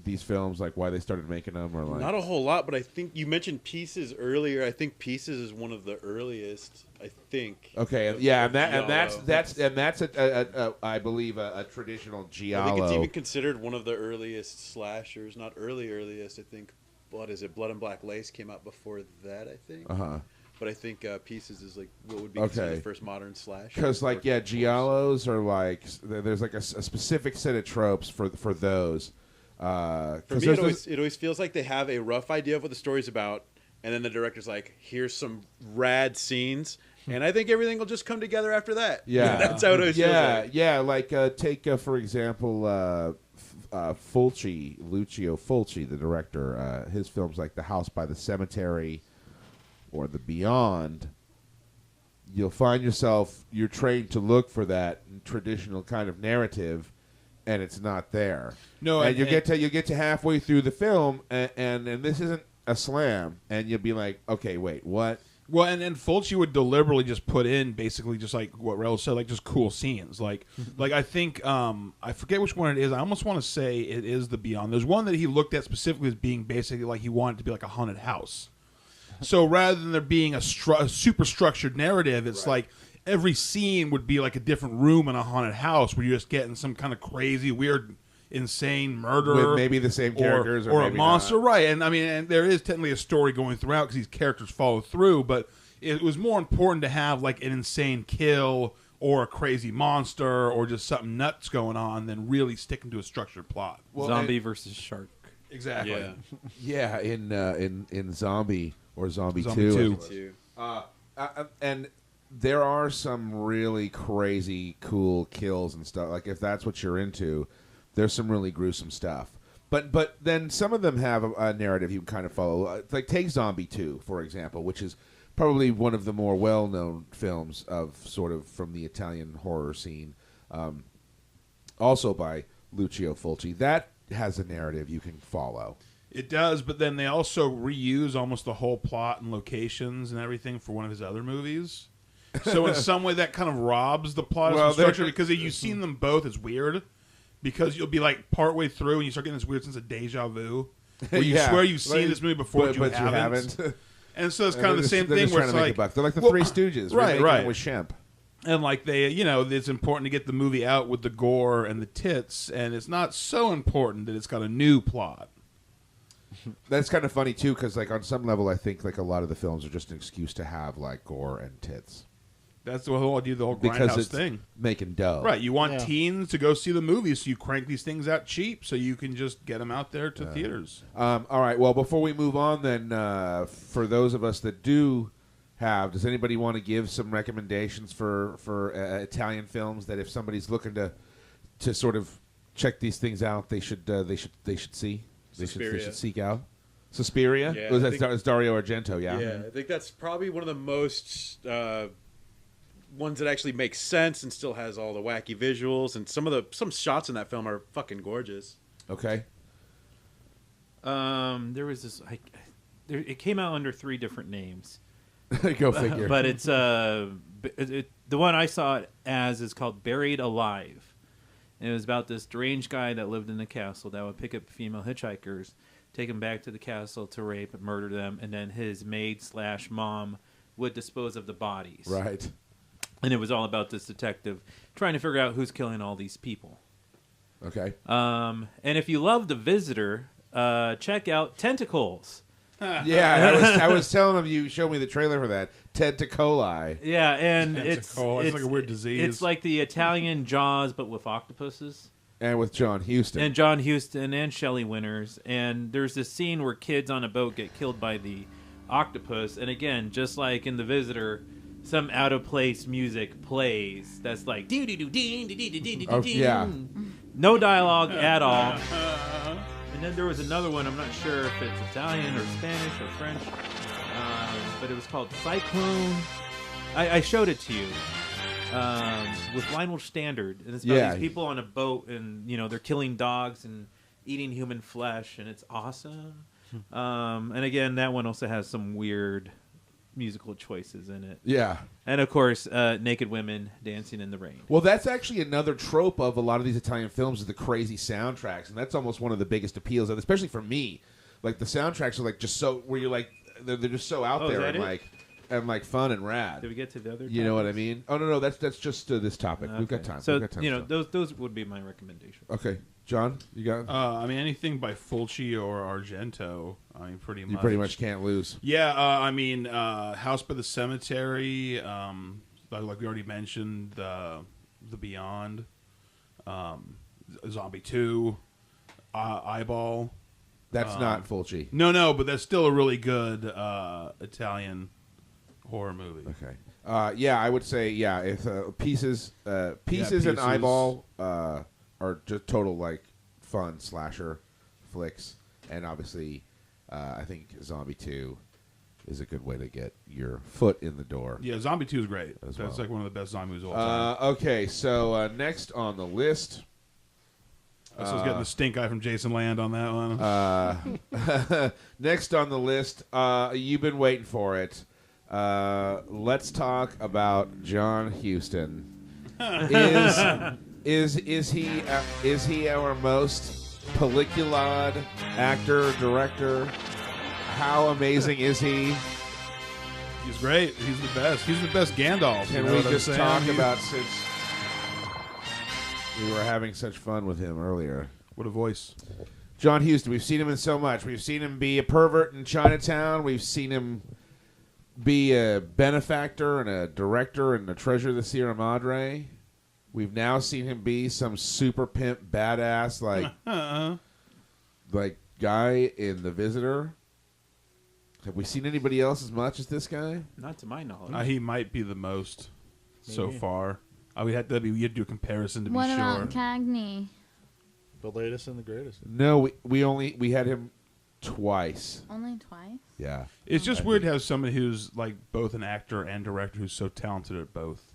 these films, like why they started making them, or like Not a whole lot, but I think you mentioned Pieces earlier. I think Pieces is one of the earliest. I think. Okay, of that's giallo. I believe a traditional giallo. I think it's even considered one of the earliest slashers. Not earliest. I think. What is it? Blood and Black Lace came out before that. I think. But I think Pieces is like what would be considered the first modern slasher. Because giallos are like there's like a specific set of tropes for those. For me, it always feels like they have a rough idea of what the story's about, and then the director's like, "Here's some rad scenes," and I think everything will just come together after that. Yeah, that's how it always feels like. Yeah. Like take for example, Lucio Fulci, the director. His films like The House by the Cemetery or The Beyond. You'll find yourself you're trained to look for that traditional kind of narrative. And it's not there. No, and you get to halfway through the film, and this isn't a slam, and you'll be like, okay, wait, what? Well, and Fulci would deliberately just put in basically just like what Raul said, like just cool scenes. Like I think I forget which one it is. I almost want to say it is The Beyond. There's one that he looked at specifically as being basically like he wanted it to be like a haunted house. So rather than there being a super structured narrative, it's like every scene would be like a different room in a haunted house where you're just getting some kind of crazy, weird, insane murder. With maybe the same characters or a maybe monster. not. Right. And I mean, and there is technically a story going throughout because these characters follow through, but it was more important to have like an insane kill or a crazy monster or just something nuts going on than really sticking to a structured plot. Well, Zombie versus Shark. Exactly. Yeah. In Zombie or Zombie 2. 2. And there are some really crazy, cool kills and stuff. Like if that's what you're into, there's some really gruesome stuff. But then some of them have a narrative you can kind of follow. Like take Zombie 2, for example, which is probably one of the more well-known films of sort of from the Italian horror scene. Also by Lucio Fulci. That has a narrative you can follow. It does, but then they also reuse almost the whole plot and locations and everything for one of his other movies. So in some way, that kind of robs the plot of Well, some structure they're- because if you've seen them both, it's weird. Because you'll be like partway through and you start getting this weird sense of deja vu, where you Yeah. swear you've seen Like, this movie before, but you haven't. And so it's kind of the same they're thing just where trying it's to make like, a buck. They're like the well, Three Stooges, right, remaking right. it with Shemp. and like they, it's important to get the movie out with the gore and the tits, and it's not so important that it's got a new plot. That's kind of funny too, because like on some level, I think like a lot of the films are just an excuse to have like gore and tits That's the whole idea of the whole because grindhouse it's thing. making dough. Right, you want Yeah. teens to go see the movie, so you crank these things out cheap, so you can just get them out there to theaters. All right. Well, before we move on, then, for those of us that do have, does anybody want to give some recommendations for Italian films that if somebody's looking to sort of check these things out, they should see, they should seek out. Suspiria. Yeah, Was I that think- it's Dario Argento? Yeah. Yeah, I think that's probably one of the most ones that actually makes sense and still has all the wacky visuals, and some shots in that film are fucking gorgeous. Okay. There was this. It came out under 3 different names, Go figure. but it's the one I saw it as is called Buried Alive. And it was about this deranged guy that lived in the castle that would pick up female hitchhikers, take them back to the castle to rape and murder them, and then his maid/mom would dispose of the bodies. Right. And it was all about this detective trying to figure out who's killing all these people. Okay. And if you love The Visitor, check out Tentacles. Yeah, I was telling him you showed me the trailer for that Tentacoli. Yeah, and Tentacle. It's like a weird disease. It's like the Italian Jaws, but with octopuses. And with John Huston. And John Huston and Shelley Winters. And there's this scene where kids on a boat get killed by the octopus. And again, just like in The Visitor, some out of place music plays that's like doo doo doo doo doo doo doo doo Oh, doo. yeah. No dialogue at all. And then there was another one. I'm not sure if it's Italian or Spanish or French, but it was called Cyclone. I showed it to you with Lionel Standard, and it's about Yeah. these people on a boat, and they're killing dogs and eating human flesh, and it's awesome. And again, that one also has some weird musical choices in it, Yeah. and of course, naked women dancing in the rain. Well, that's actually another trope of a lot of these Italian films is the crazy soundtracks, and that's almost one of the biggest appeals, especially for me. Like the soundtracks are like just so where you're like they're just so out Oh, is there that and it? like fun and rad. Did we get to the other? You know what I topics? mean? Oh no, that's just this topic. We've got Okay. time. So We've got time still. those would be my recommendation. Okay, John, you got I mean, anything by Fulci or Argento. I mean, pretty much. you pretty much can't lose. Yeah, I mean, House by the Cemetery. Like we already mentioned, the Beyond, Zombie 2, Eyeball. That's not Fulci. No, but that's still a really good Italian horror movie. Okay. Yeah, I would say if Pieces and Pieces. Eyeball are just total like fun slasher flicks, and obviously I think Zombie 2 is a good way to get your foot in the door. Yeah, Zombie 2 is great. As That's well. like one of the best zombie movies of all time. Okay, so next on the list. I was getting the stink eye from Jason Land on that one. Next on the list, you've been waiting for it. Let's talk about John Huston. Is he our most pelliculad actor, director? How amazing is he? He's great. He's the best. He's the best Gandalf. Can you know we what I'm just saying? talk He's- about since we were having such fun with him earlier? What a voice. John Huston, we've seen him in so much. We've seen him be a pervert in Chinatown. We've seen him be a benefactor and a director and a treasure of the Sierra Madre. We've now seen him be some super pimp badass like guy in The Visitor. Have we seen anybody else as much as this guy? Not to my knowledge. He might be the most so Maybe. far. We had to do a comparison to What be about sure. Cagney? The latest and the greatest. No, we had him twice. Only twice? Yeah. It's just weird to have somebody who's like both an actor and director who's so talented at both.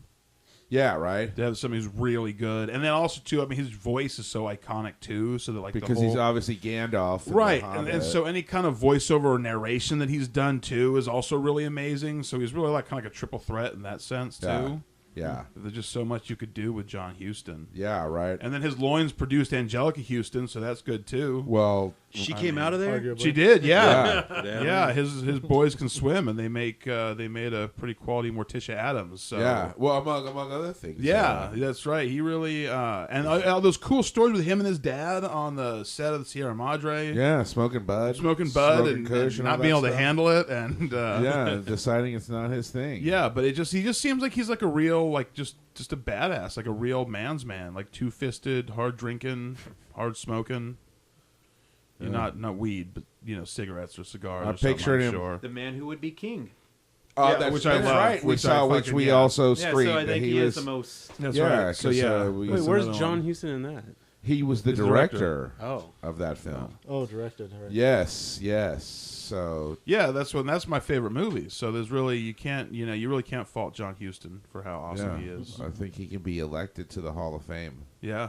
Yeah, right. To have somebody who's really good, and then also too, I mean, his voice is so iconic too. So that like Because the whole, he's obviously Gandalf, in right, The and Hobbit. so any kind of voiceover or narration that he's done too is also really amazing. So he's really like kind of like a triple threat in that sense too. Yeah. Yeah, There's just so much you could do with John Huston. yeah, right. And then his loins produced Angelica Houston, so that's good too. Well, She came out of there. Arguably. She did, yeah. yeah, Yeah, his boys can swim, and they made a pretty quality Morticia Adams. So. yeah. Well, among other things. Yeah, that's right. He really and all those cool stories with him and his dad on the set of the Sierra Madre. yeah, smoking bud, Smoking Kush and and not all being that able to stuff. handle it, and Yeah, deciding it's not his thing. yeah. But he just seems like he's like a real like just a badass, like a real man's man, like 2-fisted, hard drinking, hard smoking. Not weed, but cigarettes or cigars. I'm or something, picturing him- Sure. The man who would be king. That's, which I that's love, right. which I Which fucking- we yeah. also Yeah, screened. so I that think he he was is the most. That's yeah, right. So 'cause, yeah, we- Wait, It's where's another John one. Huston in that? he was the He's the director Oh, of that film. Oh, directed. Right. Yes, yes. So Yeah, that's my favorite movie. So there's really you really can't fault John Huston for how awesome yeah, he is. I think he can be elected to the Hall of Fame. Yeah,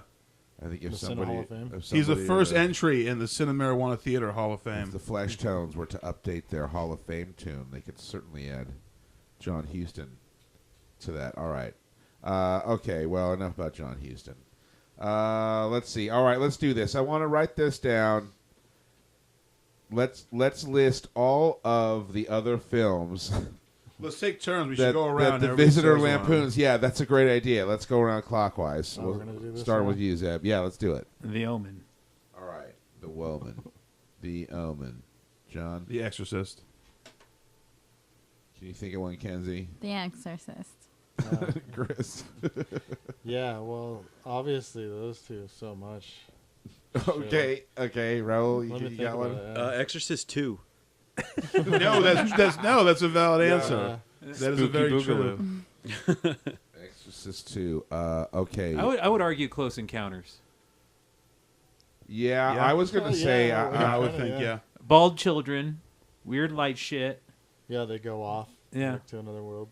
I think if The Cine somebody, Hall of Fame? if he's the somebody first were to- entry in the Cinemarijuana Theatre Hall of If Fame. the Flesh Tones were to update their Hall of Fame tune, they could certainly add John Huston to that. All right. Okay, well, enough about John Huston. Let's see. All right, let's do this. I want to write this down. Let's list all of the other films Let's take turns. We that, should go around. that and the everybody Visitor says one. lampoons. Yeah, that's a great idea. Let's go around clockwise. Oh, We'll we're gonna do this start now? with you, Zeb. Yeah, let's do it. The Omen. All right. The Woman. The Omen. John, The Exorcist. can you think of one, Kenzie? The Exorcist. Chris. Yeah, well, obviously those two so much. Okay, Raul, Let you me think got about one? it, yeah. Exorcist 2. No, that's a valid answer. Yeah. That is a very true. Exorcist 2. Okay. I would argue Close Encounters. Yeah, Yeah. I was going to Oh, say. yeah, I would kinda, think, yeah. Bald children, weird light shit. Yeah, they go off. Yeah. Back to another world.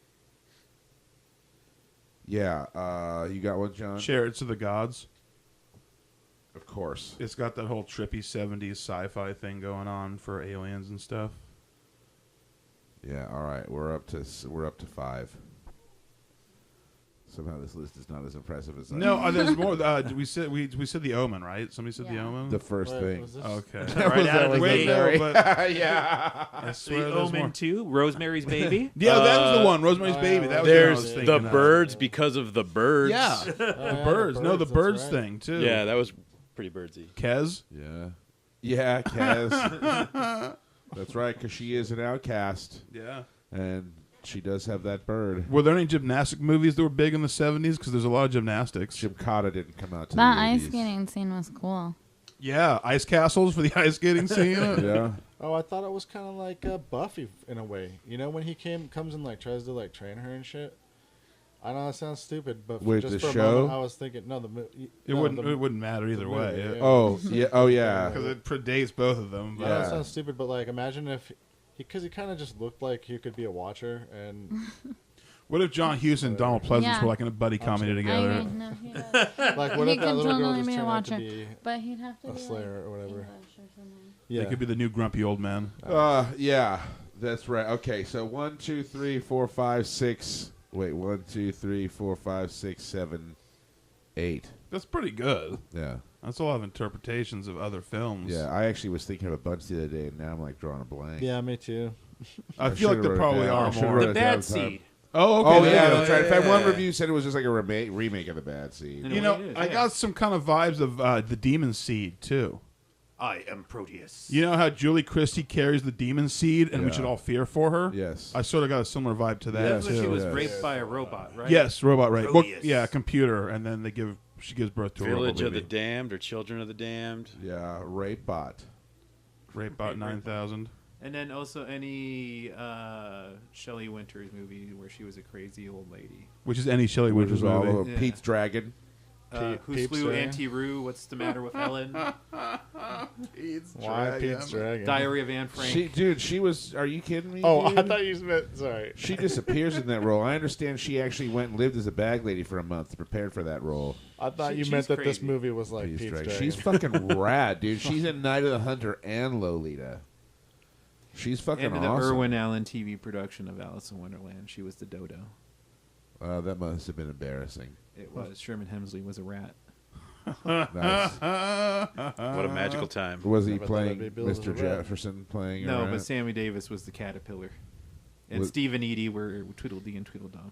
Yeah, you got one, John? Chariots of the Gods. Of course. It's got that whole trippy 70s sci-fi thing going on for aliens and stuff. Yeah, all right. We're up to 5. Somehow this list is not as impressive as No, there's more. We said The Omen, right? Somebody said The Yeah. Omen. the first Wait, thing. was this- Okay. That was- that was Wait, very- but yeah. I swear The there's Omen more. 2, Rosemary's Baby. Yeah, that was the one. Rosemary's oh, Baby. yeah, That was the one I was There's thinking the of. birds because of the birds. Yeah, Oh, yeah, the birds. No, the that's birds right. thing too. Yeah, that was pretty birdsy. Kez. Yeah. Yeah, Kaz. That's right, because she is an outcast, Yeah. and she does have that bird. Were there any gymnastic movies that were big in the 70s? Because there's a lot of gymnastics. Gymkata didn't come out to That the ice 80s. skating scene was cool. Yeah, ice castles for the ice skating scene. Yeah. Oh, I thought it was kind of like Buffy in a way. You know, when he comes and like tries to like train her and shit. I know that sounds stupid, but With just the for a show? moment, I was thinking, no, It wouldn't matter either movie, way. yeah. Oh, yeah. Oh, yeah. Because it predates both of them. I But know Yeah. it sounds stupid, but like imagine if because he kind of just looked like he could be a watcher, and what if John Hughes and Donald Pleasance Yeah. were like in a buddy comedy I together? I agree. No, he does. like what He if that could little girl totally just be a turned out to watcher. be But he'd have to a be slayer or like whatever? English or something. Yeah, They could be the new grumpy old man. Yeah, that's right. Okay, so 1, 2, 3, 4, 5, 6. Wait, 1, 2, 3, 4, 5, 6, 7, 8. That's pretty good. Yeah. That's a lot of interpretations of other films. Yeah, I actually was thinking of a bunch the other day, and now I'm like drawing a blank. yeah, me too. I feel like should've there wrote it probably down. I are should've more. wrote The it down Bad at the time. Seed. Oh, okay. Oh, there yeah, you go. that's right. In fact, Yeah, one yeah, review said it was just like a remake of The Bad Seed. In You a know, way it is, I yeah. got some kind of vibes of the Demon Seed too. I am Proteus. You know how Julie Christie carries the demon seed, and we Yeah. should all fear for her. Yes. I sort of got a similar vibe to that That's when too. she was yes. raped by a robot, right? Yes, robot right. Well, Proteus. yeah, computer, and then she gives birth to a Village robot of the baby. Damned or Children of the Damned. Yeah, Rape Bot. Rape bot 9,000. And then also any Shelley Winters movie where she was a crazy old lady. Which is any Shelley Which Winters was all movie. over Yeah. Pete's Dragon. Who Peeps slew there. Auntie Roo? What's the matter with Helen? Why Pete's Dragon? Diary of Anne Frank. She was. Are you kidding me? Oh, dude? I thought you meant. Sorry. She disappears in that role. I understand she actually went and lived as a bag lady for a month, prepared for that role. I thought you She's meant that this crazy. movie was like Pete's Pete's Dragon. Dragon. She's fucking rad, dude. She's in Night of the Hunter and Lolita. She's fucking And the awesome. Irwin Allen TV production of Alice in Wonderland. She was the dodo. That must have been embarrassing. It was. Sherman Hemsley was a rat. Nice. What a magical time. Was he Never thought playing I'd be billed as a Mr. rat. Jefferson playing? No, a rat? but Sammy Davis was the caterpillar. And Was- Steve and Edie were Tweedledee and Tweedledum.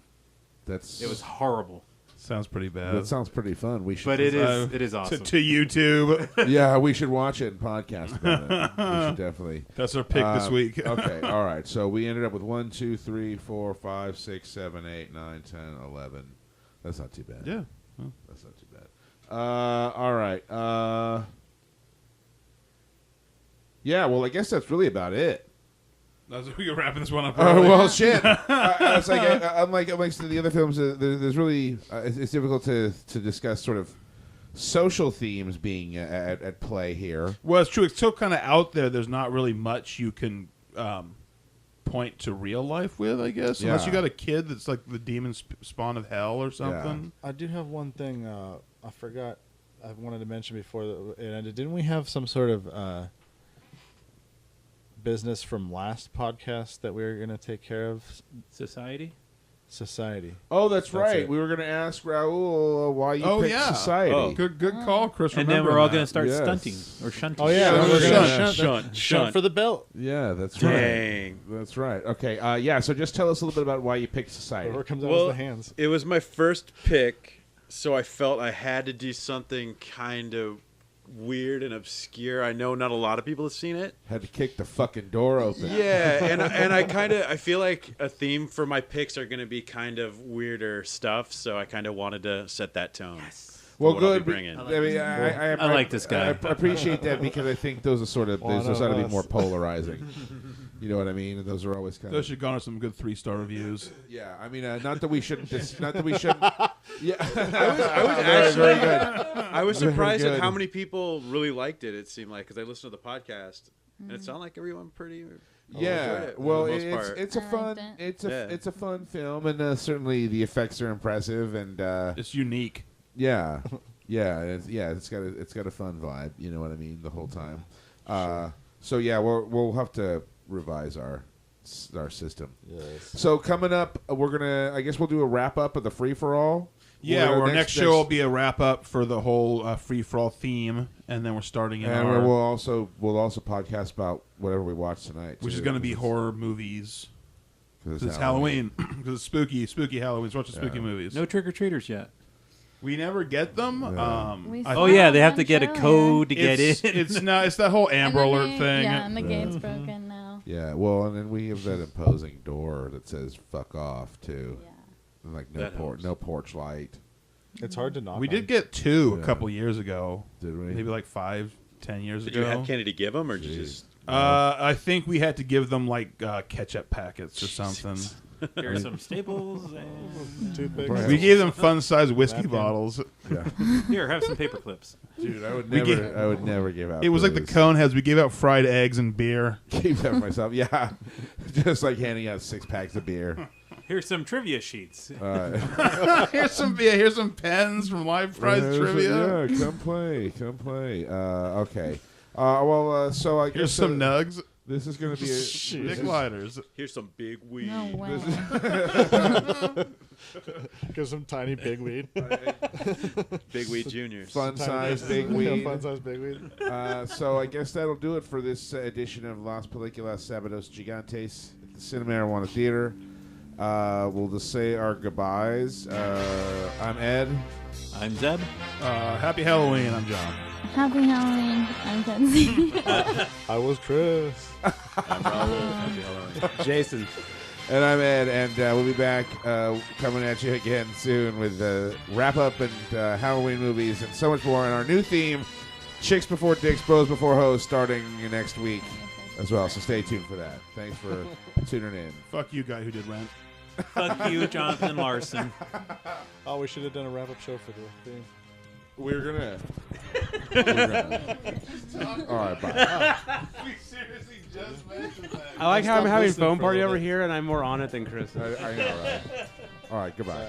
That's It was horrible. Sounds pretty bad. that sounds pretty fun. We should, But it is awesome. to YouTube. yeah, we should watch it and podcast about it. We should definitely. That's our pick this week. Okay, all right. So we ended up with 1, 2, 3, 4, 5, 6, 7, 8, 9, 10, 11. That's not too bad. Yeah. That's not too bad. All right. Yeah, well, I guess that's really about it. We're wrapping this one up. Oh, early. well, shit. I was like, unlike the other films, there's really it's difficult to discuss sort of social themes being at play here. Well, it's true. It's so kind of out there. There's not really much you can point to real life with, I guess, unless Yeah. you got a kid that's like the demon spawn of hell or something. I do have one thing I forgot I wanted to mention before. And didn't we have some sort of business from last podcast that we were going to take care of? Society? Society. Oh, that's right. it. We were going to ask Raul why you picked yeah. Society. Oh. Good call, Chris. And then we're all going to to start Yes. stunting or shunting. Oh yeah, Shunt, we're gonna shunt, shunt, shunt. for the belt. Yeah, that's right. Dang. That's right. Okay. Yeah. So just tell us a little bit about why you picked Society. Whatever comes out Well, of the hands. it was my first pick, so I felt I had to do something kind of weird and obscure. I know not a lot of people have seen it. Had to kick the fucking door open. Yeah, and I feel like a theme for my picks are going to be kind of weirder stuff, so I kind of wanted to set that tone. Well, what I'll be good. bringing. I mean, I like this guy. I appreciate that because I think those are sort of One those of ought to be us. more polarizing. You know what I mean? And those are always kind Those of. should garner some good 3-star reviews. Yeah, I mean, not that we shouldn't. Not that we shouldn't. Yeah, I was very actually good. I was surprised Very at how good. many people really liked it. It seemed like because I listened to the podcast, and it sounded like everyone pretty. Yeah, enjoyed it for well, the most it's part. it's a I fun liked it. it's a fun film, and certainly the effects are impressive, and It's unique. yeah, it's got a fun vibe. You know what I mean? The whole time. So yeah, we'll have to revise our system. Yes. So coming up, I guess we'll do a wrap up of the free for all. Yeah, our next show will be a wrap up for the whole free for all theme, and then we're starting in and our, we'll also podcast about whatever we watch tonight, which is too, going to be 'cause horror movies. 'cause It's Halloween. Because it's spooky Halloween. So watch the spooky Yeah. movies. No trick-or-treaters yet. We never get them. Yeah. We I Oh, think yeah, they have to Much get a earlier. code to get it's, in. it's not. It's that whole Amber And the Alert gate- thing. Yeah, and the gate's broken now. Yeah, well, and then we have that imposing door that says "fuck off" too, Yeah. and like That helps. no porch light. It's hard to knock. We on. did get two Yeah. a couple years ago. Did we? Maybe like 5-10 years Did ago. you have Kennedy give them, or did you Jeez. just? I think we had to give them like ketchup packets or something. Here's some staples. And toothpicks. Right. We gave them fun-sized whiskey Napkin. bottles. Yeah, here, have some paper clips. dude, I would We never, gave- I would never give out. It was like the booze. cone heads. We gave out fried eggs and beer. Keep that for myself. Yeah, just like handing out 6 packs of beer. Here's some trivia sheets. Here's some beer. Here's some pens from Live Prize Trivia. Yeah, come play. Okay. So I guess Here's some nugs. This is going to be a Big lighters. Here's some big weed. No way. Give some tiny big weed. Big weed juniors. fun size big Yeah, weed. fun size big weed. So I guess that'll do it for this edition of Las Películas Sábados Gigantes at the Cinemarijuana Theatre. We'll just say our goodbyes. I'm Ed. I'm Zeb. Happy Halloween. I'm John. Happy Halloween. I'm Kenzie. I was Chris. Jason. And I'm Ed, and we'll be back coming at you again soon with wrap up and Halloween movies and so much more. And our new theme, Chicks Before Dicks, Bros Before Hoes, starting next week as well. So stay tuned for that. Thanks for tuning in. Fuck you, guy who did Rent. Fuck you, Jonathan Larson. Oh, we should have done a wrap-up show for the theme. We're going to... All right, bye. We seriously just mentioned that. I like how I'm having listening phone for a party little over bit. here, and I'm more on it than Chris is. I know, right? All right, goodbye.